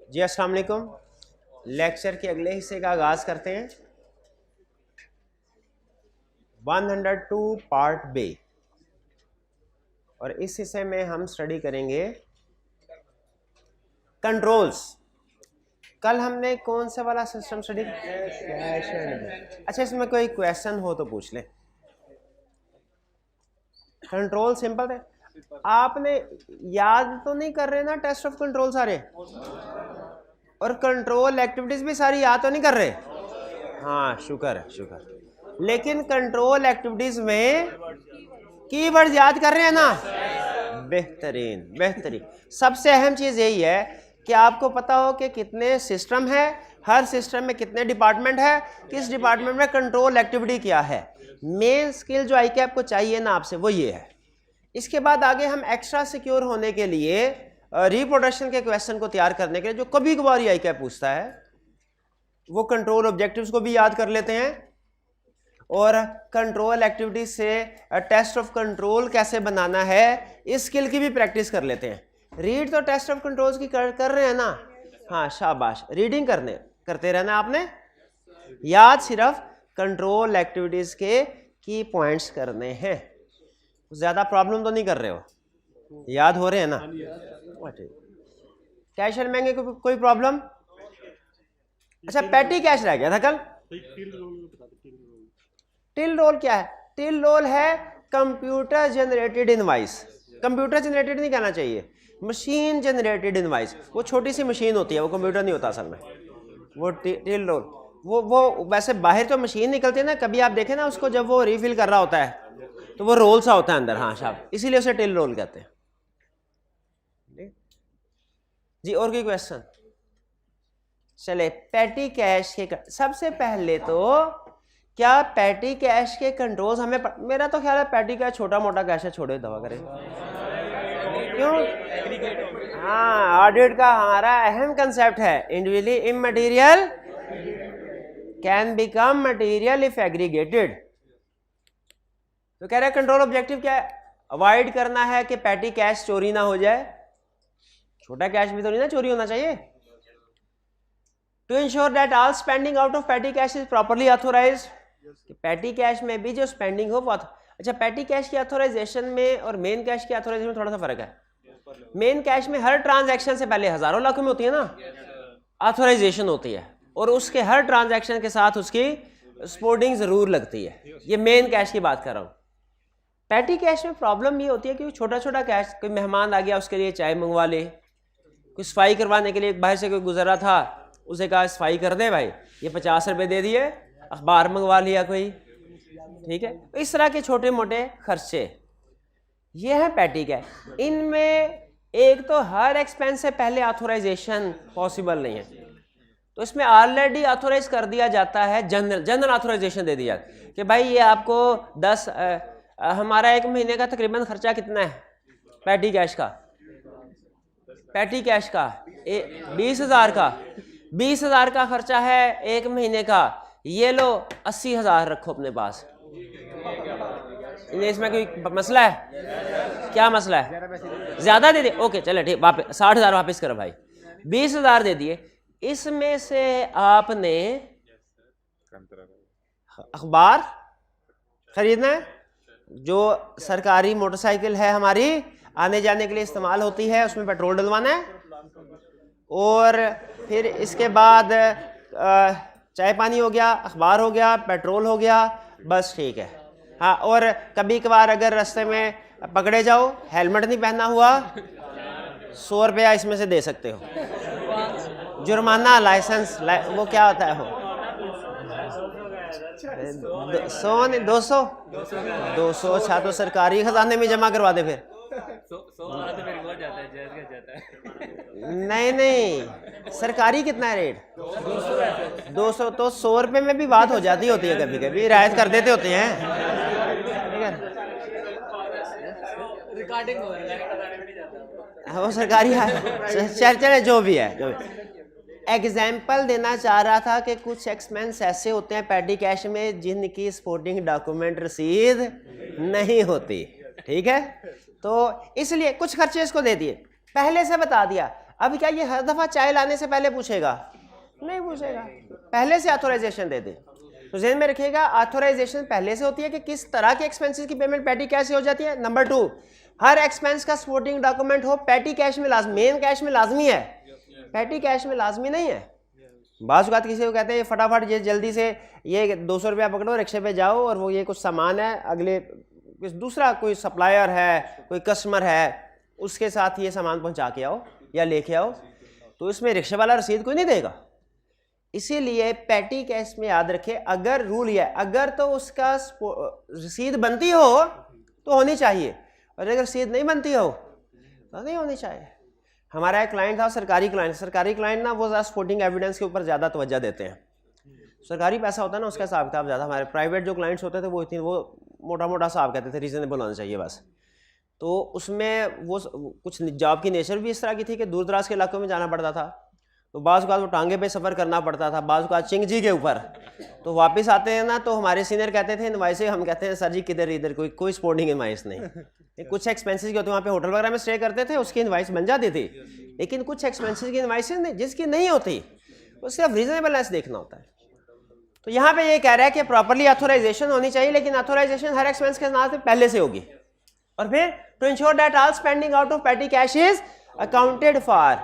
जी अस्सलाम वालेकुम। लेक्चर के अगले हिस्से का आगाज़ करते हैं। 102 पार्ट बी, और इस हिस्से में हम स्टडी करेंगे कंट्रोल्स। कल हमने कौन सा वाला सिस्टम स्टडी किया? अच्छा, इसमें कोई क्वेश्चन हो तो पूछ ले। कंट्रोल सिंपल थे, आपने याद तो नहीं कर रहे ना टेस्ट ऑफ कंट्रोल सारे, और कंट्रोल एक्टिविटीज भी सारी याद तो नहीं कर रहे? हाँ, शुक्र है शुक्र। लेकिन कंट्रोल एक्टिविटीज में कीवर्ड याद कर रहे हैं ना? बेहतरीन बेहतरीन। सबसे अहम चीज यही है कि आपको पता हो कि कितने सिस्टम है, हर सिस्टम में कितने डिपार्टमेंट है, किस डिपार्टमेंट में कंट्रोल एक्टिविटी क्या है। मेन स्किल जो आई कैप को चाहिए ना आपसे वो ये है। इसके बाद आगे हम एक्स्ट्रा सिक्योर होने के लिए रिप्रोडक्शन के क्वेश्चन को तैयार करने के लिए, जो कभी कभार आई कैप पूछता है, वो कंट्रोल ऑब्जेक्टिव्स को भी याद कर लेते हैं, और कंट्रोल एक्टिविटी से टेस्ट ऑफ कंट्रोल कैसे बनाना है इस स्किल की भी प्रैक्टिस कर लेते हैं। रीड तो टेस्ट ऑफ कंट्रोल्स की कर रहे हैं ना? हाँ शाबाश, रीडिंग करते रहना आपने। याद सिर्फ कंट्रोल एक्टिविटीज के की पॉइंट्स करने हैं। ज्यादा प्रॉब्लम तो नहीं कर रहे हो? याद हो रहे हैं ना? कैश एंड महंगे कोई प्रॉब्लम? अच्छा, पैटी कैश रह गया था कल। टिल रोल क्या है? टिल रोल है computer generated invoice. Computer generated नहीं कहना चाहिए, मशीन जनरेटेड इनवाइस। वो छोटी सी मशीन होती है, वो कंप्यूटर नहीं होता असल में। वो टिल रोल वो वैसे बाहर तो मशीन निकलती है ना, कभी आप देखें ना उसको, जब वो रिफिल कर रहा होता है तो वो रोल सा होता है अंदर। हाँ शाबाश, इसीलिए उसे टिल रोल कहते हैं जी। और कोई क्वेश्चन? चले, पैटी कैश के सबसे पहले तो क्या पैटी कैश के कंट्रोल्स हमें मेरा तो ख्याल है पैटी कैश छोटा मोटा कैश है, छोड़े दवा करें क्यों? हाँ, ऑडिट का हमारा अहम कंसेप्ट है individually immaterial can become material if aggregated. तो कह रहे हैं कंट्रोल ऑब्जेक्टिव क्या है? अवॉइड करना है कि पैटी कैश चोरी ना हो जाए। छोटा कैश भी तो नहीं ना चोरी होना चाहिए। To ensure that all spending out of petty cash is properly authorised. Petty cash में भी जो स्पेंडिंग हो वो अच्छा, पैटी कैश की ऑथोराइजेशन में और मेन कैश की ऑथोराइजेशन में थोड़ा सा फर्क है। मेन कैश में हर ट्रांजैक्शन से पहले हजारों लाखों में होती है ना ऑथोराइजेशन होती है, और उसके हर ट्रांजैक्शन के साथ उसकी स्पोर्टिंग जरूर लगती है। ये मेन कैश की बात कर रहा हूँ। पैटी कैश में प्रॉब्लम ये होती है कि छोटा छोटा कैश, कोई मेहमान आ गया उसके लिए चाय मंगवा ले, कोई सफाई करवाने के लिए बाहर से कोई गुजरा था, उसे कहा सफाई कर दे भाई, ये 50 रुपये दे दिए, अखबार मंगवा लिया कोई, ठीक है। इस तरह के छोटे मोटे खर्चे ये है पैटी कैश। इनमें एक तो हर एक्सपेंस से पहले ऑथोराइजेशन पॉसिबल नहीं है, तो इसमें ऑलरेडी ऑथोराइज कर दिया जाता है, जनरल ऑथोराइजेशन दे दिया कि भाई ये आपको 10 हमारा एक महीने का तकरीबन खर्चा कितना है पैटी कैश का? पैटी कैश का 20,000 का 20,000 का खर्चा है एक महीने का। ये लो 80,000 रखो अपने पास। इसमें कोई मसला है? क्या मसला है? ज्यादा दे दिए, ओके चले ठीक, वापस 60,000 वापस करो भाई। 20,000 दे दिए, इसमें से आपने अखबार खरीदना है, जो सरकारी मोटरसाइकिल है हमारी आने जाने के लिए इस्तेमाल होती है, उसमें पेट्रोल डलवाना है, और फिर इसके बाद चाय पानी हो गया, अखबार हो गया, पेट्रोल हो गया, बस ठीक है। हाँ, और कभी कभार अगर रास्ते में पकड़े जाओ, हेलमेट नहीं पहना हुआ, 100 रुपया इसमें से दे सकते हो जुर्माना। लाइसेंस वो क्या होता है, हो 100 नहीं 200। अच्छा, तो सरकारी खजाने में जमा करवा दे फिर। 100 वाला तो मेरे को जाता है, जायज जाता है। नहीं, सरकारी कितना है रेट? 200। तो 100 रुपये में भी बात हो जाती होती है, कभी कभी रियायत कर देते होते हैं, ठीक है। रिकॉर्डिंग हो रहा है, वो सरकारी है, चले जो भी है। एग्जाम्पल देना चाह रहा था कि कुछ एक्सपेंस ऐसे होते हैं पैटी कैश में जिनकी सपोर्टिंग डॉक्यूमेंट रसीद नहीं होती, ठीक है। तो इसलिए कुछ खर्चे इसको दे दिए, पहले से बता दिया। अब क्या ये हर दफा चाय लाने से पहले पूछेगा? नहीं पूछेगा, पहले से ऑथोराइजेशन दे दे। तो ज़हन में रखिएगा ऑथोराइजेशन पहले से होती है कि किस तरह के एक्सपेंसेस की पेमेंट पैटी कैश से हो जाती है। नंबर 2, हर एक्सपेंस का सपोर्टिंग डॉक्यूमेंट हो पैटी कैश में लाजमी, मेन कैश में लाजमी है, पैटी कैश में लाजमी नहीं है। बाज़ बात किसी को कहते हैं फटाफट ये जल्दी से ये 200 रुपया पकड़ो रिक्शे पे जाओ और वो ये कुछ सामान है, अगले दूसरा कोई सप्लायर है, कोई कस्टमर है, उसके साथ ये सामान पहुंचा के आओ या लेके आओ, तो इसमें रिक्शे वाला रसीद कोई नहीं देगा। इसीलिए पैटी कैश में याद रखे, अगर रूल ये है अगर तो उसका रसीद बनती हो तो होनी चाहिए, और अगर रसीद नहीं बनती हो तो नहीं होनी चाहिए। हमारा एक क्लाइंट था, सरकारी क्लाइंट ना, वो सपोर्टिंग एविडेंस के ऊपर ज़्यादा तवज्जो देते हैं। सरकारी पैसा होता है ना, उसका हिसाब किताब ज़्यादा। हमारे प्राइवेट जो क्लाइंट्स होते थे वो मोटा मोटा हिसाब कहते थे, रीजनेबल होना चाहिए बस। तो उसमें वो कुछ जॉब की नेचर भी इस तरह की थी कि दूर दराज के इलाकों में जाना पड़ता था, तो बाज़ वो टांगे पे सफ़र करना पड़ता था, बाज़ चिंगजी के ऊपर। तो वापस आते हैं ना, तो हमारे सीनियर कहते थे इनवाइस, हम कहते हैं सर जी किधर इधर कोई सपोर्टिंग इनवाइस नहीं। कुछ एक्सपेंसेस के होते वहाँ पे होटल वगैरह में स्टे करते थे, उसकी इनवाइस बन जाती थी, लेकिन कुछ एक्सपेंसेस की इनवाइस नहीं, जिसकी नहीं होती वो सिर्फ रीजनेबलनेस देखना होता है। तो यहाँ पे ये कह रहा है कि प्रॉपरली ऑथोराइजेशन होनी चाहिए, लेकिन ऑथोराइजेशन हर एक्सपेंस के नाम से पहले से होगी। और फिर to ensure that all spending out of petty cash is accounted for.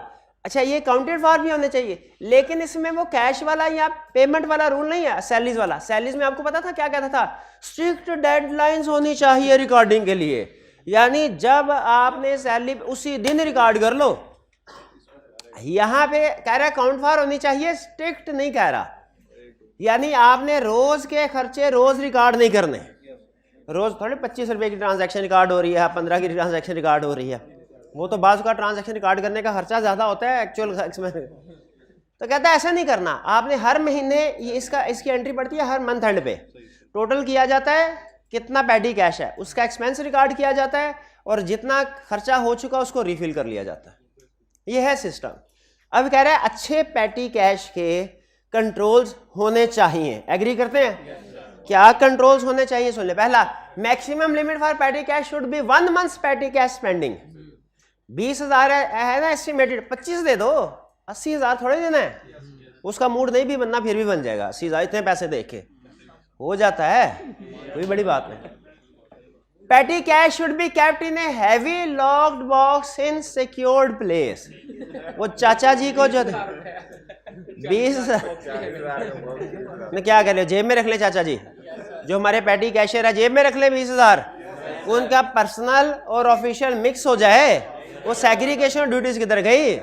अच्छा, ये अकाउंटेड फॉर भी होने चाहिए, लेकिन इसमें वो कैश वाला या पेमेंट वाला रूल नहीं है, सैलरीज वाला। सैलरीज में आपको पता था क्या कहता था? स्ट्रिक्ट डेडलाइंस होनी चाहिए रिकॉर्डिंग के लिए, यानी जब आपने सैलरी उसी दिन रिकॉर्ड कर लो। यहाँ पे कह रहा है अकाउंट फॉर होनी चाहिए, स्ट्रिक्ट नहीं कह रहा, यानी आपने रोज के खर्चे रोज रिकॉर्ड नहीं करने। रोज थोड़ी 25 रुपए की ट्रांजैक्शन रिकॉर्ड हो रही है, 15 की ट्रांजैक्शन रिकॉर्ड हो रही है, वो तो बाज़ का ट्रांजैक्शन रिकॉर्ड करने का खर्चा ज़्यादा होता है एक्चुअल एक्सपेंस। तो कहता है ऐसा नहीं करना, आपने हर महीने ये इसकी एंट्री पड़ती है हर मंथ एंड पे, टोटल किया जाता है कितना पैटी कैश है, उसका एक्सपेंस रिकॉर्ड किया जाता है, और जितना खर्चा हो चुका उसको रिफिल कर लिया जाता है। ये है सिस्टम। अब कह रहा है अच्छे पैटी कैश के कंट्रोल्स होने चाहिए। एग्री करते हैं? क्या कंट्रोल्स होने चाहिए? सुन ले। पहला, maximum limit for petty cash should be 1 month petty cash spending. 20,000 है ना एस्टिमेटेड, 25 दे दो, 80,000 थोड़े देना है। उसका मूड नहीं भी बनना फिर भी बन जाएगा, 80,000 इतने पैसे देख के हो जाता है, कोई बड़ी बात नहीं। Petty cash should be kept in a heavy locked box in secured place. वो चाचा जी को जो 20 ने क्या कर ले, जेब में रख ले चाचा जी, जो हमारे पैटी कैशियर है जेब में रख ले 20,000, उनका पर्सनल और ऑफिशियल मिक्स हो जाए। वो सेग्रीगेशन ड्यूटीज किधर गई?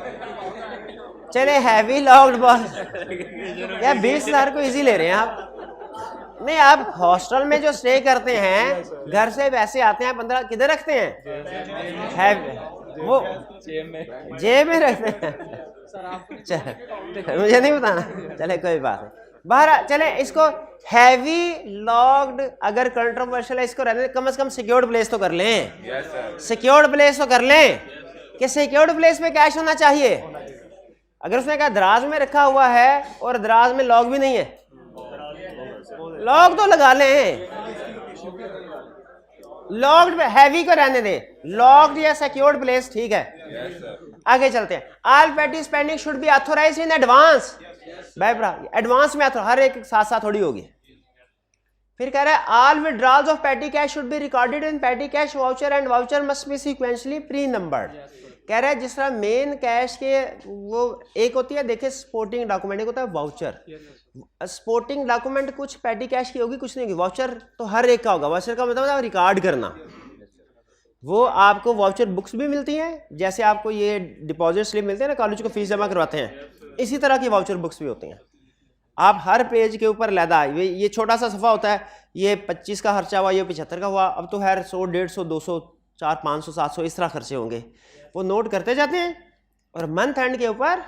चले हैवी लॉक्ड बॉक्स, या 20,000 को इजी ले रहे हैं आप? नहीं, आप हॉस्टल में जो स्टे करते हैं, घर से पैसे आते हैं 15, किधर रखते हैं? है वो जेब में रखते हैं। चल मुझे नहीं बताना, चले कोई बात नहीं। बाहर चले, इसको हैवी लॉक्ड अगर कंट्रोवर्शियल है इसको रहने, कम से कम सिक्योर्ड प्लेस तो कर लें। सिक्योर्ड प्लेस तो कर लें कि सिक्योर्ड प्लेस में कैश होना चाहिए। अगर उसने कहा दराज में रखा हुआ है और दराज में लॉक भी नहीं है, लॉक तो लगा लें। लॉक्ड हैवी को रहने दें, लॉक्ड या सिक्योर्ड प्लेस ठीक है। आगे चलते हैं। All petty spending should be authorised in advance. Advance में हर एक साथ साथ थोड़ी होगी। फिर कह रहा है all withdrawals of petty cash should be recorded in petty cash voucher and voucher must be sequentially pre numbered. कह रहा है जिस तरह मेन कैश के वो एक होती है, देखिए स्पोर्टिंग डॉक्यूमेंट, एक होता है वाउचर। स्पोर्टिंग डॉक्यूमेंट कुछ पैटी कैश की होगी, कुछ नहीं होगी। वाउचर तो हर एक का होगा। वाउचर का मतलब रिकॉर्ड करना। वो आपको वाउचर बुक्स भी मिलती हैं, जैसे आपको ये डिपॉजिट स्लिप मिलते हैं ना, कॉलेज को फीस जमा करवाते हैं, इसी तरह की वाउचर बुक्स भी होती हैं। आप हर पेज के ऊपर लैदा, ये छोटा सा सफ़ा होता है, ये 25 का खर्चा हुआ, ये 75 का हुआ, अब तो खैर 100, 150, 200, 400, 500, 700 इस तरह खर्चे होंगे। वो नोट करते जाते हैं और मंथ एंड के ऊपर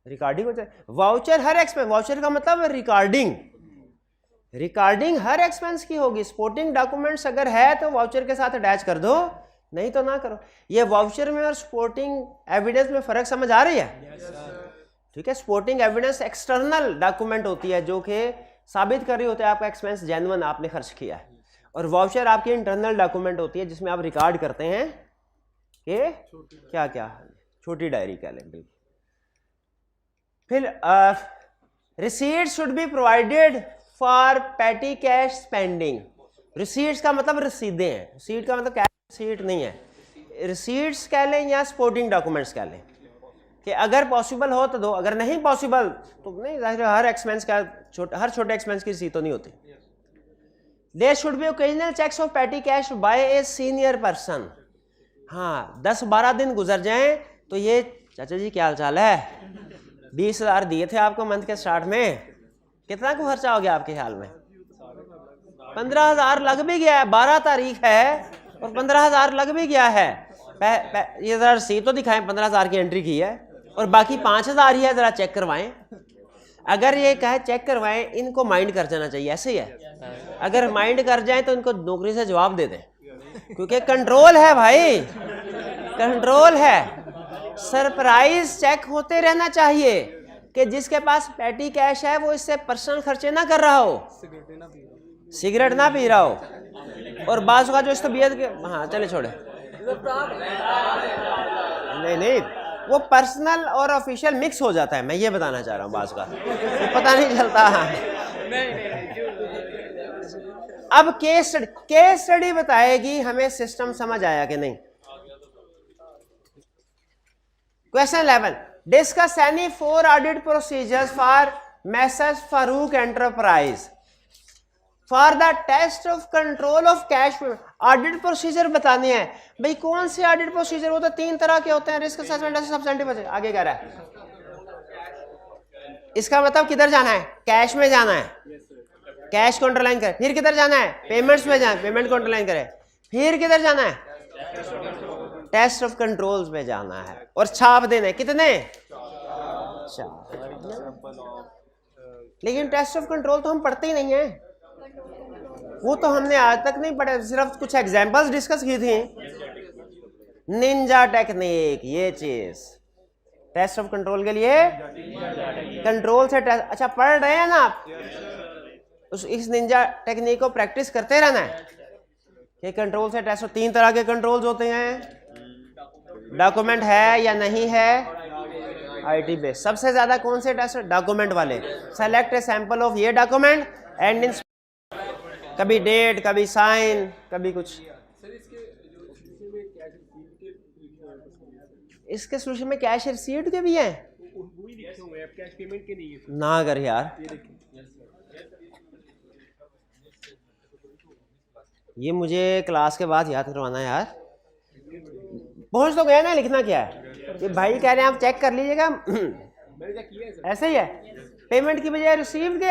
रिकॉर्डिंग होता है। वाउचर हर एक्सपेंस, वाउचर का मतलब रिकॉर्डिंग, रिकॉर्डिंग हर एक्सपेंस की होगी। स्पोर्टिंग डॉक्यूमेंट्स अगर है तो वाउचर के साथ अटैच कर दो, नहीं तो ना करो। ये वाउचर में और स्पोर्टिंग एविडेंस में फ़र्क समझ आ रही है? ठीक है। स्पोर्टिंग एविडेंस एक्सटर्नल डॉक्यूमेंट होती है जो कि साबित कर रही होती है आपका एक्सपेंस जेन्युइन आपने खर्च किया है, और वाउचर आपकी इंटरनल डॉक्यूमेंट होती है जिसमें आप रिकॉर्ड करते हैं कि क्या क्या छोटी डायरी कह लें बिल्कुल। फिर receipt should be provided for पेटी कैश स्पेंडिंग। रिसीट्स का मतलब रसीदें हैं, रिसीट का मतलब कैश रिसीट नहीं है, रिसीट्स कह लें या सपोर्टिंग डॉक्यूमेंट्स कह लें कि अगर पॉसिबल हो तो दो, अगर नहीं पॉसिबल तो नहीं। जाहिर है हर एक्सपेंस का हर छोटे एक्सपेंस की रसीद तो नहीं होती। There should be occasional checks of petty cash by a senior person. हाँ 10-12 दिन गुजर जाएं तो ये चाचा जी क्या हाल चाल है, 20,000 दिए थे आपको मंथ के स्टार्ट में, कितना को खर्चा हो गया आपके ख्याल में? 15,000 लग भी गया है, 12 तारीख है और 15,000 लग भी गया है। ये जरा रसीद तो दिखाएं, 15,000 की एंट्री की है और बाकी 5,000 ही है, जरा चेक करवाएं। अगर ये कहे चेक करवाएं, इनको माइंड कर जाना चाहिए, ऐसे ही है। अगर माइंड कर जाए तो इनको नौकरी से जवाब दे दें, क्योंकि कंट्रोल है भाई, कंट्रोल है। सरप्राइज चेक होते रहना चाहिए कि जिसके पास पेटी कैश है वो इससे पर्सनल खर्चे ना कर रहा हो, सिगरेट ना पी रहा हो। और बाजू का जो इस तबीयत के, हाँ चले छोड़े, नहीं वो पर्सनल और ऑफिशियल मिक्स हो जाता है, मैं ये बताना चाह रहा हूँ। बाजू का तो पता नहीं चलता। अब केस स्टडी बताएगी हमें सिस्टम समझ आया कि नहीं। Question 11, discuss any 4 audit procedures for messrs Farooq enterprise for the test of control of cash. Audit procedure बताने हैं भाई, कौन से ऑडिट प्रोसीजर? वो तो 3 तरह के होते हैं, रिस्क असेसमेंट, सब्सटेंटिव। आगे कह रहा है इसका मतलब किधर जाना है? कैश में जाना है, कैश को अंडरलाइन करें। फिर किधर जाना है? पेमेंट्स में जाए, पेमेंट को अंडरलाइन करें। फिर किधर जाना है? टेस्ट ऑफ कंट्रोल्स में जाना है और छाप देने कितने? 4। लेकिन टेस्ट ऑफ कंट्रोल तो हम पढ़ते ही नहीं है, वो तो हमने आज तक नहीं पढ़े, सिर्फ कुछ एग्जांपल्स डिस्कस की थी। निंजा टेक्निक, ये चीज टेस्ट ऑफ कंट्रोल के लिए कंट्रोल से टेस्ट। अच्छा पढ़ रहे हैं ना आप? इस निंजा टेक्निक को प्रैक्टिस करते रहना है कि कंट्रोल से टेस्ट। 3 तरह के कंट्रोल्स होते हैं, डॉक्यूमेंट है या नहीं है, आईटी बेस। सबसे ज्यादा कौन से टेस्ट? डॉक्यूमेंट वाले। सेलेक्ट ए सैंपल ऑफ ये डॉक्यूमेंट एंड इन, कभी डेट, कभी साइन, कभी कुछ। इसके सोल्यूशन में कैश रिसीट के भी हैं ना? अगर यार ये मुझे क्लास के बाद याद करवाना है यार। पहुंच तो गया ना, लिखना क्या है? ये भाई कह रहे हैं आप चेक कर लीजिएगा। ऐसे ही है, पेमेंट की बजाय रिसीव के।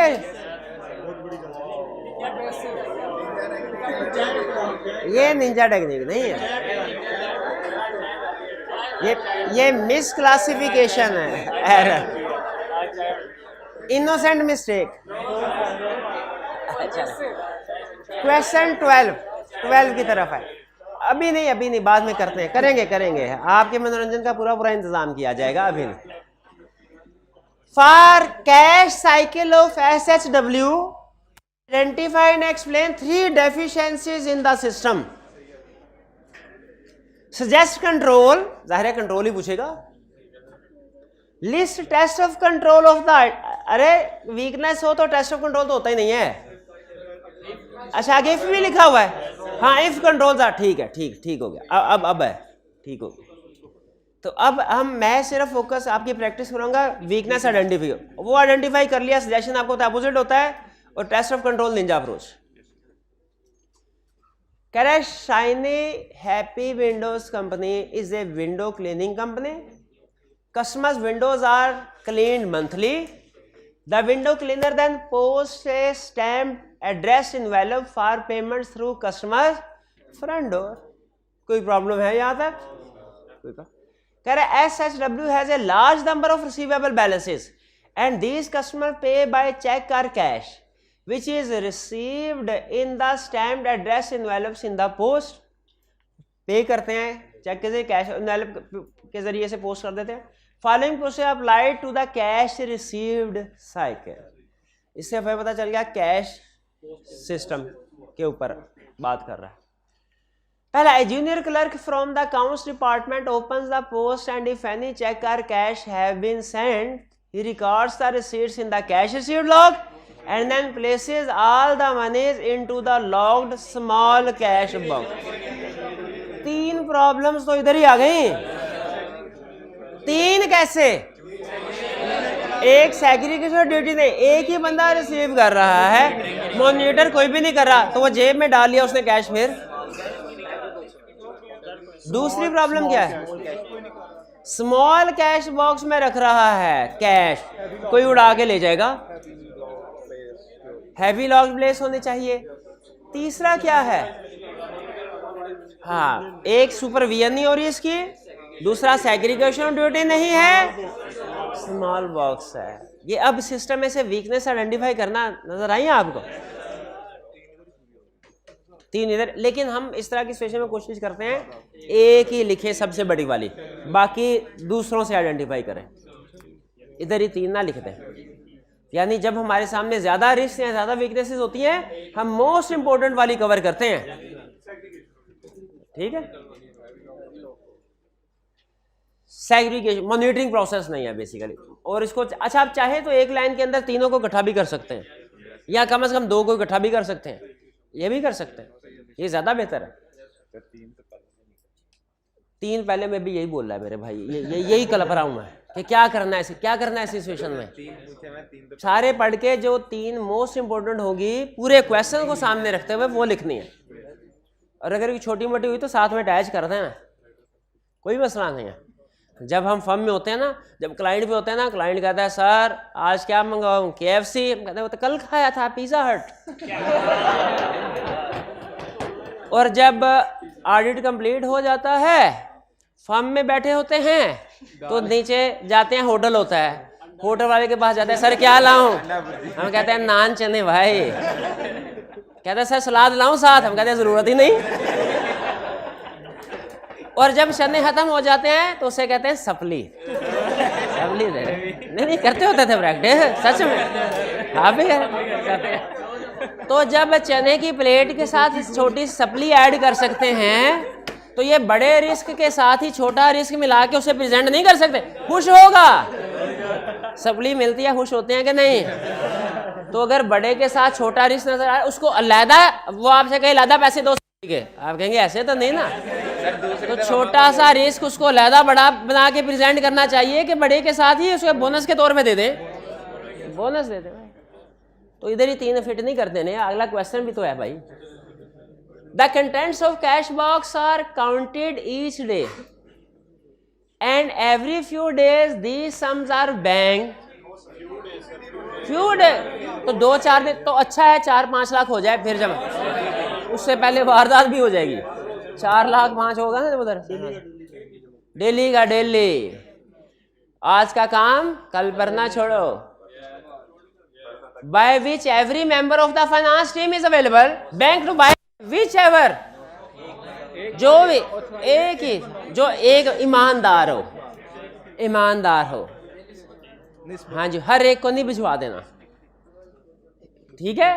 ये निंजा टेक्निक नहीं है, ये मिस क्लासिफिकेशन है, एरर, इनोसेंट मिस्टेक। क्वेश्चन 12 की तरफ है। अभी नहीं, बाद में करते हैं, करेंगे। आपके मनोरंजन का पूरा इंतजाम किया जाएगा, अभी नहीं। For cash cycle of SHW identify and explain 3 deficiencies in the system. Suggest control, जाहिर है कंट्रोल ही पूछेगा। List test of control of the, अरे वीकनेस हो तो टेस्ट ऑफ कंट्रोल तो होता ही नहीं है। अच्छा आगे इफ भी लिखा हुआ है, हाँ इफ कंट्रोल था, ठीक है, ठीक हो गया। अब है, ठीक हो गया। तो अब मैं सिर्फ फोकस आपकी प्रैक्टिस करूंगा वीकनेस आइडेंटिफाई, वो आइडेंटिफाई कर लिया, सजेशन आपको अपोजिट होता है, और test of control ninja approach. कह रहा है shiny happy windows company is a window cleaning company. Customers windows are cleaned monthly. The window cleaner then post a stamp address envelope for payment through customer front door. कोई problem है यहाँ तक? कोई कह रहा है SHW has a large number of receivable balances and these customer pay by cheque और cash which is received in the stamped address envelopes in the post। पे करते हैं चेक के जरिए, कैश एनवेलप के जरिए से पोस्ट कर देते हैं। Following process applied to the cash received cycle. इससे हमें पता चल गया कैश सिस्टम के ऊपर बात कर रहा है। पहला, a junior clerk from the accounts department opens the post and if any check or cash have been sent, he records the receipts in the cash receipt log and then places all the monies into the logged small cash box. 3 problems तो इधर ही आ गई। 3 कैसे? एक segregation duty ने एक ही बंदा receive कर रहा है, मॉनिटर कोई भी नहीं कर रहा, तो वो जेब में डाल लिया उसने कैश। फिर दूसरी प्रॉब्लम क्या है? स्मॉल कैश बॉक्स में रख रहा है कैश, कोई उड़ा के ले जाएगा, हैवी लॉक प्लेस होनी चाहिए। तीसरा क्या है? हाँ, एक सुपरविजन नहीं हो रही इसकी, दूसरा सेग्रीगेशन ड्यूटी नहीं है, स्मॉल बॉक्स है। ये अब सिस्टम में से वीकनेस आइडेंटिफाई करना नजर आई है आपको? 3 इधर, लेकिन हम इस तरह की सिचुएशन में कोशिश करते हैं एक ही लिखे सबसे बड़ी वाली, बाकी दूसरों से आइडेंटिफाई करें। इधर ही 3 ना लिखते हैं, यानी जब हमारे सामने ज्यादा रिस्क या ज्यादा वीकनेसेस होती हैं, हम मोस्ट इंपोर्टेंट वाली कवर करते हैं। ठीक है, सेग्रीगेशन मॉनिटरिंग प्रोसेस नहीं है बेसिकली। और इसको अच्छा, आप चाहे तो एक लाइन के अंदर तीनों को इकट्ठा भी कर सकते हैं, या कम से कम 2 को इकट्ठा भी कर सकते हैं, ये भी कर सकते हैं, ये ज्यादा बेहतर है। 3 पहले में भी यही बोल रहा है मेरे भाई, यही कलप रहा हूं मैं कि क्या करना है, क्या करना है सिचुएशन में। सारे पढ़ के जो 3 मोस्ट इंपोर्टेंट होगी पूरे क्वेश्चन को सामने रखते हुए वो लिखनी है, और अगर छोटी मोटी हुई तो साथ में अटैच कर देना, कोई मसला नहीं है। जब हम फर्म में होते हैं ना, जब क्लाइंट पे होते हैं ना, क्लाइंट कहता है सर आज क्या मंगवाऊं, KFC, हम कहते हैं वो तो कल खाया था पिज़्ज़ा हट। और जब ऑडिट कंप्लीट हो जाता है, फर्म में बैठे होते हैं, तो नीचे जाते हैं, होटल होता है, होटल वाले के पास जाते हैं, सर क्या लाऊं, हम कहते हैं नान चने भाई, कहते हैं सर सलाद लाऊं साथ, हम कहते हैं जरूरत ही नहीं। और जब चने खत्म हो जाते हैं तो उसे कहते हैं सपली, सपली दे। नहीं करते होते थे प्रैक्टिस सच में, हाँ भी है। तो जब चने की प्लेट के साथ छोटी सपली ऐड कर सकते हैं, तो ये बड़े रिस्क के साथ ही छोटा रिस्क मिला के उसे प्रेजेंट नहीं कर सकते, खुश होगा। सपली मिलती है, खुश होते हैं कि नहीं? तो अगर बड़े के साथ छोटा रिस्क नजर आए, उसको अलहदा, वो आपसे कहे अलहदा पैसे दो के, आप कहेंगे ऐसे तो नहीं ना। तो छोटा सा रिस्क उसको अलहदा बड़ा बना के प्रेजेंट करना चाहिए कि बड़े के साथ ही उसको बोनस के तौर पे दे दें, बोनस दे दें। तो इधर ही 3 फिट नहीं करते नहीं, अगला क्वेश्चन भी तो है भाई। The contents of cash box are counted each day and every few days these sums are bank. Few day तो 2-4 दिन तो अच्छा है, 4-5 लाख हो जाए फिर जमा, उससे पहले वारदात भी हो जाएगी। 4 लाख 5 होगा ना उधर, डेली का डेली, आज का काम कल पर ना छोड़ो। By which every member of the finance team is available, bank to by which ever, जो भी एक ही, जो एक ईमानदार हो, ईमानदार हो, हाँ जी, हर एक को नहीं भिजवा देना, ठीक है।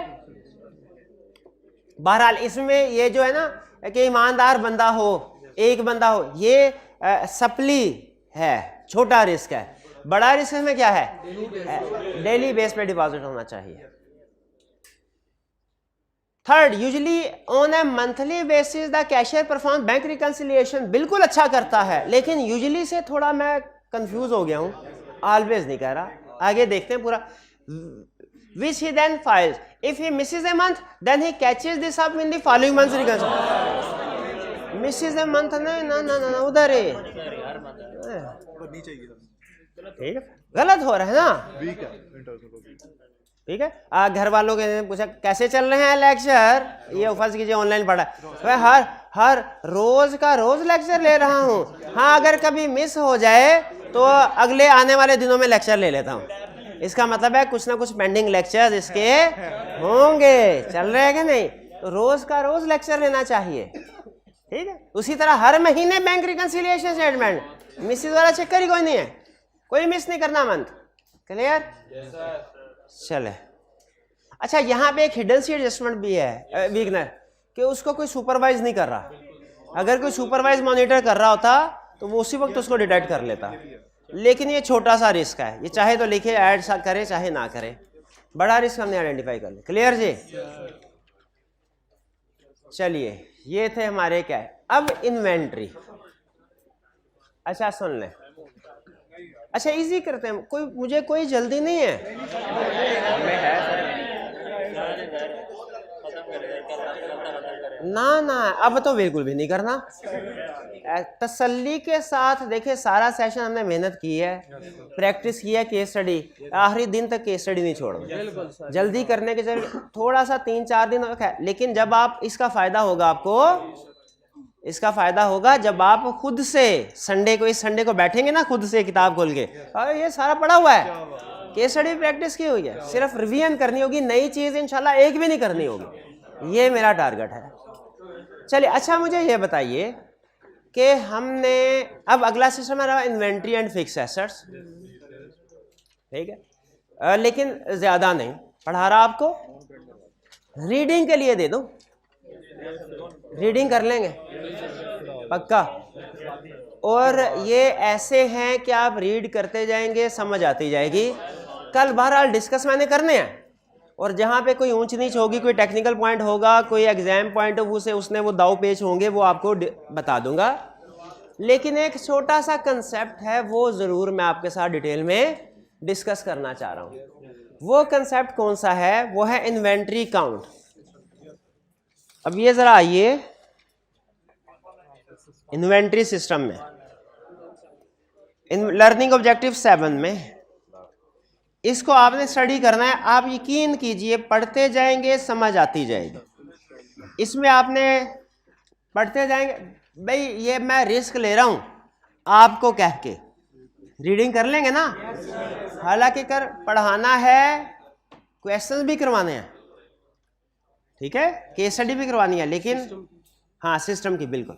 बहरहाल इसमें ये जो है ना कि ईमानदार बंदा हो, एक बंदा हो, ये सप्ली है, छोटा रिस्क है। बड़ा रिस्क में क्या है? डेली बेस पे डिपॉजिट होना चाहिए। Third, usually on A monthly basis the cashier perform bank reconciliation. बिल्कुल अच्छा करता है, लेकिन यूजुअली से थोड़ा मैं कंफ्यूज हो गया हूं, ऑलवेज नहीं कह रहा। आगे देखते हैं पूरा। Which he then files. If he misses a month, then he catches this up in the following month's reconciliation. Misses a month ना उधर है, ठीक है, गलत हो रहा है ना, ठीक है। घर वालों के पूछा कैसे चल रहे हैं लेक्चर, ये फर्ज कीजिए ऑनलाइन पढ़ा, मैं हर रोज का रोज लेक्चर ले रहा हूँ। हाँ, अगर कभी मिस हो जाए तो अगले आने वाले दिनों में लेक्चर ले लेता हूँ। इसका मतलब है कुछ ना कुछ पेंडिंग लेक्चर्स इसके होंगे, चल रहे हैं कि नहीं, तो रोज का रोज लेक्चर लेना चाहिए, ठीक है। उसी तरह हर महीने बैंक रिकंसिलिएशन स्टेटमेंट, मिसिस वाला चक्कर ही कोई नहीं है, कोई मिस नहीं करना मंथ, क्लियर? चले, अच्छा यहाँ पे एक हिडन सी एडजस्टमेंट भी है वीकनेस, कि उसको कोई सुपरवाइज नहीं कर रहा। अगर कोई सुपरवाइज मॉनिटर कर रहा होता तो वो उसी वक्त उसको डिटेक्ट कर लेता, लेकिन ये छोटा सा रिस्क है, ये चाहे तो लिखे ऐड करे चाहे ना करे, बड़ा रिस्क हमने आइडेंटिफाई कर लिया। क्लियर जी? चलिए ये थे हमारे क्या है। अब इन्वेंट्री, अच्छा सुन लें, अच्छा इजी करते हैं, मुझे कोई जल्दी नहीं है ना ना, अब तो बिल्कुल भी नहीं करना, तसल्ली के साथ। देखिए सारा सेशन हमने मेहनत की है, प्रैक्टिस की है, केस स्टडी, आखिरी दिन तक केस स्टडी नहीं छोड़ना, जल्दी करने के चल थोड़ा सा 3-4 दिन, लेकिन जब आप इसका फायदा होगा, आपको इसका फायदा होगा जब आप खुद से संडे को, इस संडे को बैठेंगे ना खुद से किताब खोल के, अरे ये सारा पढ़ा हुआ है, केस स्टडी प्रैक्टिस की हुई है, सिर्फ रिवीजन करनी होगी, नई चीज इंशाल्लाह एक भी नहीं करनी होगी, ये मेरा टारगेट है। चलिए अच्छा मुझे ये बताइए कि हमने अब अगला सिस्टम है इन्वेंट्री एंड फिक्स एसेट्स, ठीक है, लेकिन ज्यादा नहीं पढ़ा रहा आपको, रीडिंग के लिए दे दूं, रीडिंग कर लेंगे पक्का, और ये ऐसे हैं कि आप रीड करते जाएंगे, समझ आती जाएगी। कल बहरहाल डिस्कस मैंने करने हैं, और जहाँ पे कोई ऊंच नीच होगी, कोई टेक्निकल पॉइंट होगा, कोई एग्जाम पॉइंट ऑफ व्यू से उसने वो दाव पेच होंगे, वो आपको बता दूंगा, लेकिन एक छोटा सा कंसेप्ट है वो ज़रूर मैं आपके साथ डिटेल में डिस्कस करना चाह रहा हूँ। वो कंसेप्ट कौन सा है? वो है इन्वेंट्री काउंट। अब ये ज़रा आइए इन्वेंट्री सिस्टम में, इन लर्निंग ऑब्जेक्टिव 7 में इसको आपने स्टडी करना है। आप यकीन कीजिए पढ़ते जाएंगे, समझ आती जाएगी। इसमें आपने पढ़ते जाएंगे, भाई ये मैं रिस्क ले रहा हूं आपको कह के, रीडिंग कर लेंगे ना, हालांकि कर पढ़ाना है, क्वेश्चंस भी करवाने हैं, ठीक है, केस स्टडी भी करवानी है, लेकिन हाँ सिस्टम की बिल्कुल,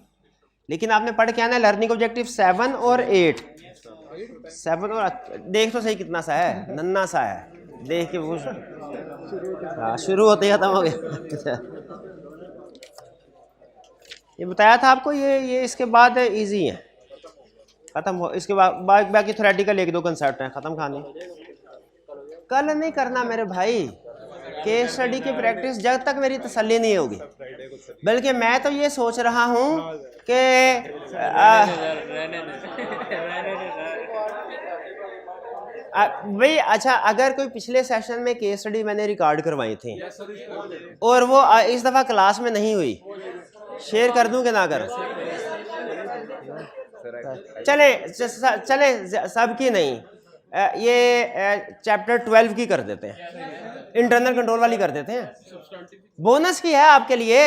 लेकिन आपने पढ़ के आना है लर्निंग ऑब्जेक्टिव 7 और 8। 7 और देख तो सही कितना सा है, नन्ना सा है, देख के वो शुरू होते ही खत्म हो गया। ये बताया था आपको, ये इसके बाद इजी है, खत्म हो, इसके बाद बाकी थ्योरेटिकल 1-2 कंसेप्ट हैं, खत्म कहानी। कल नहीं करना मेरे भाई, केस स्टडी की प्रैक्टिस जब तक मेरी तसल्ली नहीं होगी, बल्कि मैं तो ये सोच रहा हूँ कि भाई अच्छा अगर कोई पिछले सेशन में केस स्टडी मैंने रिकॉर्ड करवाई थी और वो इस दफ़ा क्लास में नहीं हुई, शेयर कर दूं कि ना कर? चले सब की नहीं, ये चैप्टर 12 की कर देते हैं, इंटरनल कंट्रोल वाली कर देते हैं, बोनस की है आपके लिए।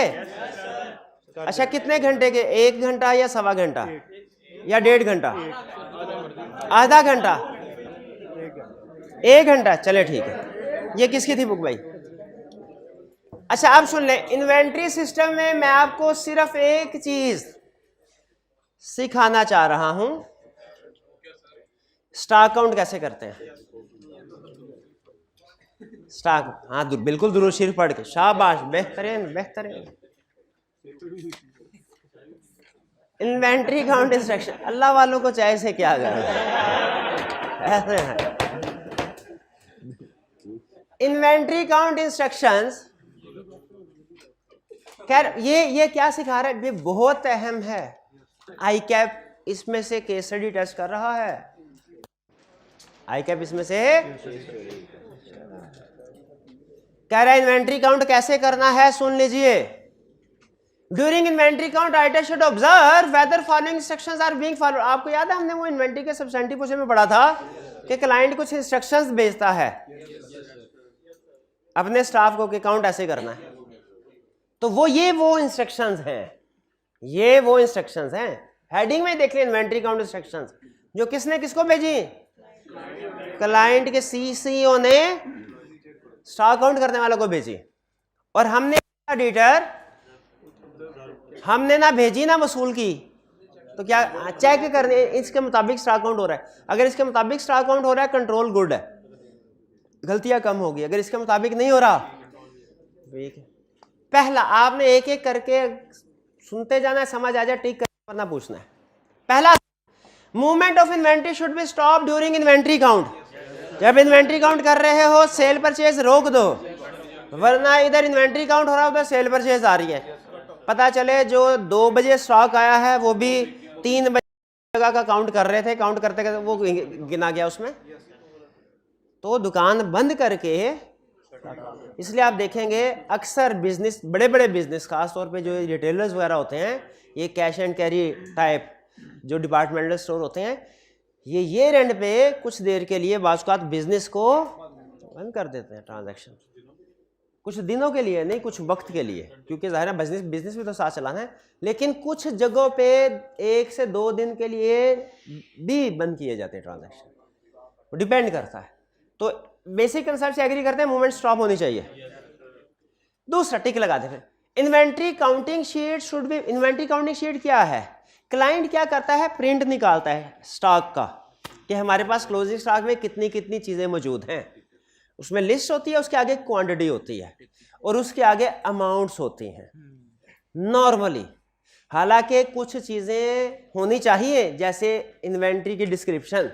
अच्छा कितने घंटे के? 1 घंटा या 1.25 घंटा या 1.5 घंटा? आधा घंटा? 1 घंटा? चले ठीक है। ये किसकी थी बुक भाई? अच्छा आप सुन ले, इन्वेंट्री सिस्टम में मैं आपको सिर्फ एक चीज सिखाना चाह रहा हूं, स्टॉक काउंट कैसे करते हैं। स्टॉक, हाँ बिल्कुल दुरूद शरीफ पढ़ के, शाबाश, बेहतरीन बेहतरीन। इन्वेंट्री काउंट इंस्ट्रक्शन, अल्लाह वालों को चाहे से क्या करें, ऐसे है। इन्वेंट्री काउंट इंस्ट्रक्शंस, खैर ये क्या सिखा रहा है, ये बहुत अहम है। आई कैप इसमें से केस स्टडी टेस्ट कर रहा है, आई कैप इसमें से कह रहा है इन्वेंट्री काउंट कैसे करना है, सुन लीजिए। During inventory count writer should observe whether following instructions are being followed. आपको याद है हमने वो इन्वेंट्री के सब्सटेंटिव पोर्शन में पढ़ा था कि क्लाइंट कुछ इंस्ट्रक्शंस भेजता है अपने स्टाफ को कि काउंट ऐसे करना है, तो वो इंस्ट्रक्शंस हैं, ये वो इंस्ट्रक्शंस हैं। हेडिंग में देख ले इन्वेंट्री काउंट इंस्ट्रक्शंस, जो किसने किसको भेजी? क्लाइंट के सीसीओ ने स्टॉक काउंट करने वालों को भेजी, और हमने एडिटर हमने ना भेजी ना वसूल की, तो क्या चेक करने इसके मुताबिक स्टॉक काउंट हो रहा है। अगर इसके मुताबिक स्टॉक काउंट हो रहा है, कंट्रोल गुड है, गलतियां कम होगी। अगर इसके मुताबिक नहीं हो रहा, पहला आपने एक एक करके सुनते जाना है, समझ आ जाए टिक करना पूछना है। पहला, movement of inventory should be stop during inventory count. जब इन्वेंट्री काउंट कर रहे हो सेल परचेज रोक दो, वरना इधर इन्वेंट्री काउंट हो रहा है उधर सेल परचेज आ रही है। पता चले जो 2 बजे स्टॉक आया है वो भी 3 बजे जगह का काउंट कर रहे थे, काउंट करते करते वो गिना गया उसमें, तो दुकान बंद करके। इसलिए आप देखेंगे अक्सर बिजनेस, बड़े बड़े बिजनेस, खासतौर पे जो रिटेलर्स वगैरह होते हैं, ये कैश एंड कैरी टाइप जो डिपार्टमेंटल स्टोर होते हैं, ये ईयर एंड पे कुछ देर के लिए बाज़ बिजनेस को बंद कर देते हैं, ट्रांजैक्शन कुछ दिनों के लिए नहीं, कुछ वक्त के लिए, क्योंकि ज़ाहिर है बिजनेस भी तो साथ चलाना है। लेकिन कुछ जगहों पे 1 से 2 दिन के लिए भी बंद किए जाते हैं ट्रांजैक्शन, वो डिपेंड करता है। तो बेसिक कंसेप्ट से एग्री करते हैं, मूवमेंट स्टॉप होनी चाहिए। दूसरा टिक लगा दे फिर, inventory counting sheet should B. Inventory counting sheet क्या है? क्लाइंट क्या करता है, प्रिंट निकालता है स्टॉक का कि हमारे पास क्लोजिंग स्टॉक में कितनी कितनी चीज़ें मौजूद हैं। उसमें लिस्ट होती है, उसके आगे क्वांटिटी होती है और उसके आगे अमाउंट्स होती हैं नॉर्मली। हालांकि कुछ चीज़ें होनी चाहिए जैसे इन्वेंट्री की डिस्क्रिप्शन,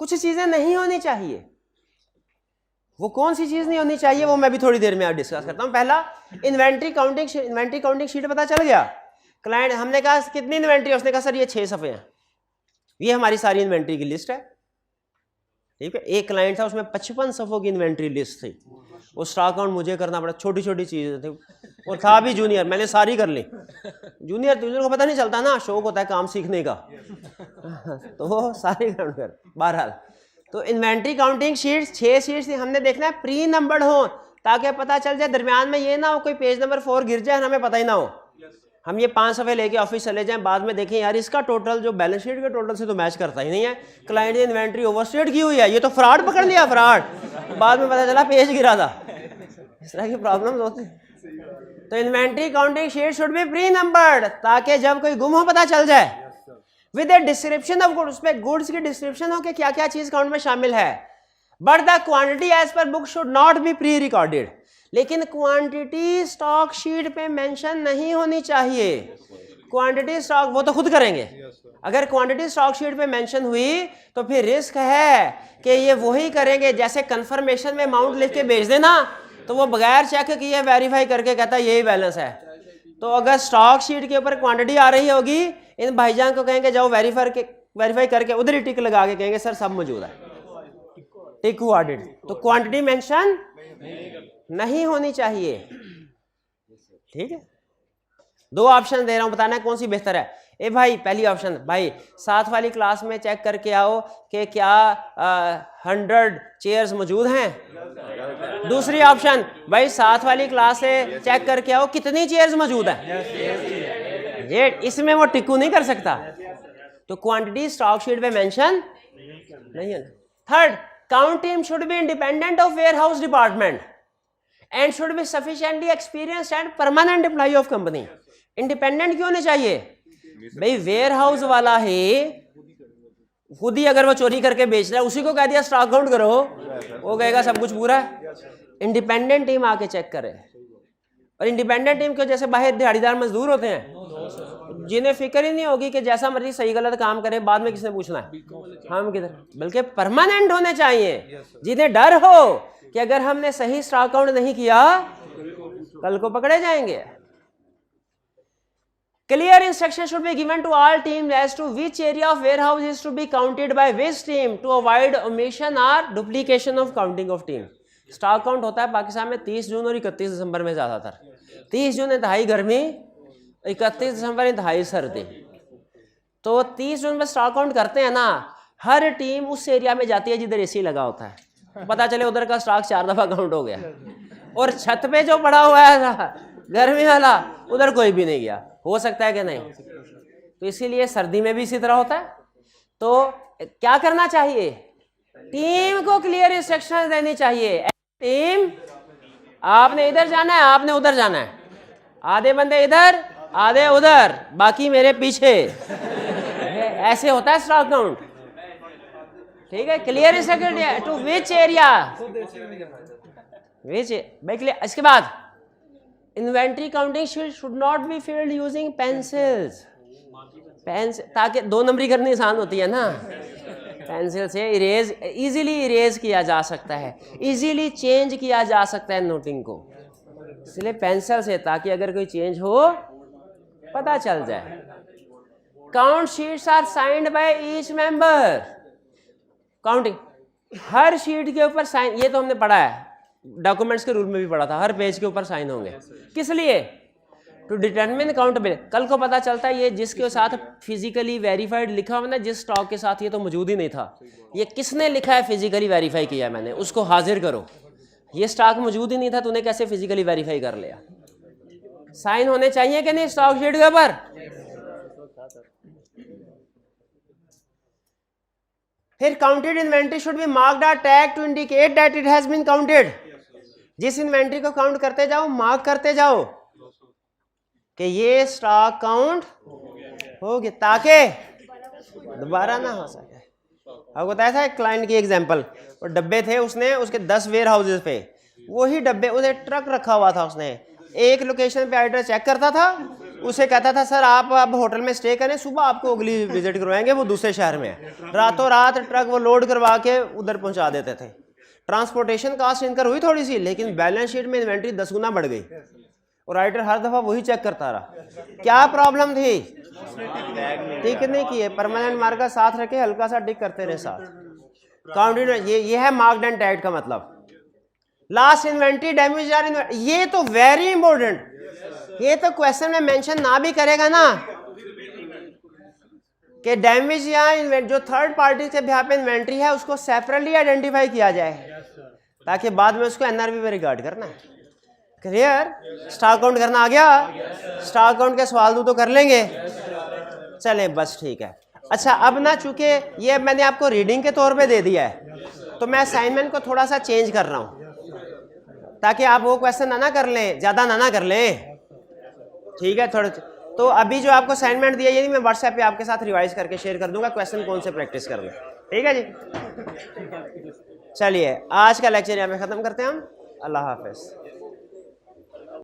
कुछ चीज़ें नहीं होनी चाहिए। वो कौन सी चीज़ नहीं होनी चाहिए वो मैं भी थोड़ी देर में आप डिस्कस करता हूँ। पहला, इन्वेंट्री काउंटिंग शीट पता चल गया। क्लाइंट, हमने कहा कितनी इन्वेंट्री है, उसने कहा सर ये 6 सफ़े हैं, ये हमारी सारी इन्वेंट्री की लिस्ट है। ठीक है, एक क्लाइंट था उसमें 55 सफ़ों की इन्वेंट्री लिस्ट थी, वो स्टॉक काउंट मुझे करना पड़ा, छोटी छोटी चीज़ें थी और था भी जूनियर, मैंने सारी कर ली। जूनियर को पता नहीं चलता ना, शौक होता है काम सीखने का तो वो सारी काउंट कर। बहरहाल, तो इन्वेंट्री काउंटिंग शीट्स 6 शीट्स हमने देखना है प्री नंबर्ड हो, ताकि पता चल जाए, दरमियान में ये ना हो कोई पेज नंबर 4 गिर जाए हमें पता ही ना हो। हम ये 5 सफ़े लेके ऑफिस चले जाएं, बाद में देखें यार इसका टोटल जो बैलेंस शीट के टोटल से तो मैच करता ही नहीं है, क्लाइंट ने इन्वेंट्री ओवरस्टेट की हुई है, ये तो फ्रॉड पकड़ लिया, फ्रॉड, बाद में पता चला पेज गिरा था। इस तरह की प्रॉब्लम्स होती हैं। तो inventory counting sheet should be pre numbered, ताकि जब कोई गुम हो पता चल जाए। With a description of goods, उसमें गुड्स की डिस्क्रिप्शन हो कि क्या क्या चीज काउंट में शामिल है। But the quantity as per book should not be pre recorded, लेकिन क्वांटिटी स्टॉक शीट पे मेंशन नहीं होनी चाहिए। क्वांटिटी स्टॉक वो तो खुद करेंगे, अगर क्वांटिटी स्टॉक शीट पे मेंशन हुई तो फिर रिस्क है कि ये वही करेंगे, जैसे कंफर्मेशन में अमाउंट लिख के भेज देना तो वो बगैर चेक किए वेरीफाई करके कहता है यही बैलेंस है। तो अगर स्टॉक शीट के ऊपर क्वांटिटी आ रही होगी, इन भाईजान को कहेंगे जाओ वेरीफाई करके उधर ही टिक लगा के कहेंगे सर सब मौजूद है, टिक ऑडिट। तो क्वांटिटी मेंशन नहीं होनी चाहिए। ठीक है, 2 ऑप्शन दे रहा हूं, बताना है कौन सी बेहतर है। ए भाई, पहली ऑप्शन, भाई साथ वाली क्लास में चेक करके आओ कि क्या 100 चेयर्स मौजूद हैं। दूसरी ऑप्शन, भाई साथ वाली क्लास से चेक करके आओ कितनी चेयर्स मौजूद हैं। ये इसमें वो टिकू नहीं कर सकता, तो क्वांटिटी स्टॉक शीट पे मेंशन नहीं है। Third, count team should be independent of warehouse department and should be sufficiently experienced and permanent employ of company. Independent क्यों होने चाहिए भाई? वेयर हाउस वाला है, खुद ही अगर वो चोरी करके बेच रहा है, उसी को कह दिया स्टॉक काउंट करो, वो कहेगा सब कुछ पूरा है। इंडिपेंडेंट टीम आके चेक करे। और इंडिपेंडेंट टीम के जैसे बाहर दिहाड़ीदार मजदूर होते हैं, जिन्हें फिक्र ही नहीं होगी कि जैसा मर्जी सही गलत काम करे, बाद में किसने पूछना है, हम किधर। बल्कि परमानेंट होने चाहिए, जिन्हें डर हो कि अगर हमने सही स्टॉक काउंट नहीं किया कल को पकड़े जाएंगे। Clear instruction should be given to all teams as to which area of warehouse is to be counted by which team to avoid omission or duplication of counting of team. Stock count होता है पाकिस्तान में 30 जून और 31 दिसंबर में ज़्यादातर। 30 जून इंतहाई गर्मी, 31 दिसंबर इंतहाई सर्दी। तो 30 जून में स्टॉक काउंट करते हैं ना, हर टीम उस एरिया में जाती है जिधर एसी लगा होता है, पता चले उधर का स्टॉक 4 दफ़ा काउंट हो गया, और छत पे जो पड़ा हुआ है गर्मी वाला उधर कोई भी नहीं गया। हो सकता है कि नहीं? तो इसीलिए सर्दी में भी इसी तरह होता है। तो क्या करना चाहिए? टीम को क्लियर इंस्ट्रक्शंस देनी चाहिए। टीम, आपने इधर जाना है, आपने उधर जाना है, आधे बंदे इधर आधे उधर, बाकी मेरे पीछे। ऐसे होता है स्टॉक काउंट। ठीक है, clear instruction to which area, which भाई क्लियर। इसके बाद inventory counting sheet should not be filled using pencils, ताकि 2 नंबरी करनी आसान होती है ना, पेंसिल से इरेज इजीली इरेज किया जा सकता है, इजीली चेंज किया जा सकता है नोटिंग को, इसलिए पेंसिल से, ताकि अगर कोई चेंज हो पता चल जाए। Count sheets are signed by each member, counting हर शीट के ऊपर साइन, ये तो हमने पढ़ा है, डॉक्यूमेंट्स के रूल में भी पढ़ा था, हर पेज के ऊपर साइन होंगे, किस लिए? To determine accountability. कल को पता चलता है ये जिसके साथ फिजिकली वेरीफाइड लिखा हुआ ना, जिस स्टॉक के साथ ये तो मौजूद ही नहीं था, ये किसने लिखा है, फिजिकली वेरीफाई किया मैंने, उसको हाजिर करो, ये स्टॉक मौजूद ही नहीं था, तूने कैसे फिजिकली वेरीफाई कर लिया? साइन होने चाहिए कि नहीं स्टॉक शीट के ऊपर? फिर counted inventory should be marked a tag to indicate that it has been counted. जिस इन्वेंट्री को काउंट करते जाओ, मार्क करते जाओ कि ये स्टॉक काउंट हो गया, ताकि दोबारा ना हो सके। आपको बताया था एक क्लाइंट की एग्जांपल, और डब्बे थे, उसने उसके 10 वेयर हाउसेज पे वही डब्बे, उसे ट्रक रखा हुआ था, उसने एक लोकेशन पे आइटम चेक करता था, उसे कहता था सर आप अब होटल में स्टे करें, सुबह आपको अगली विजिट करवाएंगे, वो दूसरे शहर में है, रातों रात ट्रक वो लोड करवा के उधर पहुंचा देते थे। ट्रांसपोर्टेशन कॉस्ट इनकर हुई थोड़ी सी, लेकिन बैलेंस शीट में इन्वेंट्री 10 गुना बढ़ गई, और राइटर हर दफा वही चेक करता रहा। क्या प्रॉब्लम थी? टिक नहीं किए, परमानेंट मार्क का साथ रखे, हल्का सा टिक करते रहे साथ। काउंटेड, ये है मार्क्ड एंड टैग्ड का मतलब। लास्ट इन्वेंट्री डैमेज यार, ये तो वेरी इंपॉर्टेंट, ये तो क्वेश्चन में मेंशन ना भी करेगा ना कि डैमेज या जो थर्ड पार्टी के बिहाफ पे इन्वेंट्री है उसको सेपरेटली आइडेंटिफाई किया जाए, ताकि बाद में उसको एनआरबी में रिगार्ड करना है। क्लियर? स्टॉक काउंट करना आ गया? स्टॉक काउंट के सवाल दो तो कर लेंगे, चलें बस ठीक है। अच्छा, अब ना चूंकि ये मैंने आपको रीडिंग के तौर पे दे दिया है, तो मैं असाइनमेंट को थोड़ा सा चेंज कर रहा हूँ, ताकि आप वो क्वेश्चन ना कर लें, ज़्यादा ना कर लें, ठीक है? थोड़ा तो अभी जो आपको असाइनमेंट दिया ये मैं व्हाट्सएप पे आपके साथ रिवाइज करके शेयर कर दूंगा, क्वेश्चन कौन से प्रैक्टिस करना, ठीक है जी? चलिए आज का लेक्चर यहाँ पे ख़त्म करते हैं हम। अल्लाह हाफिज़।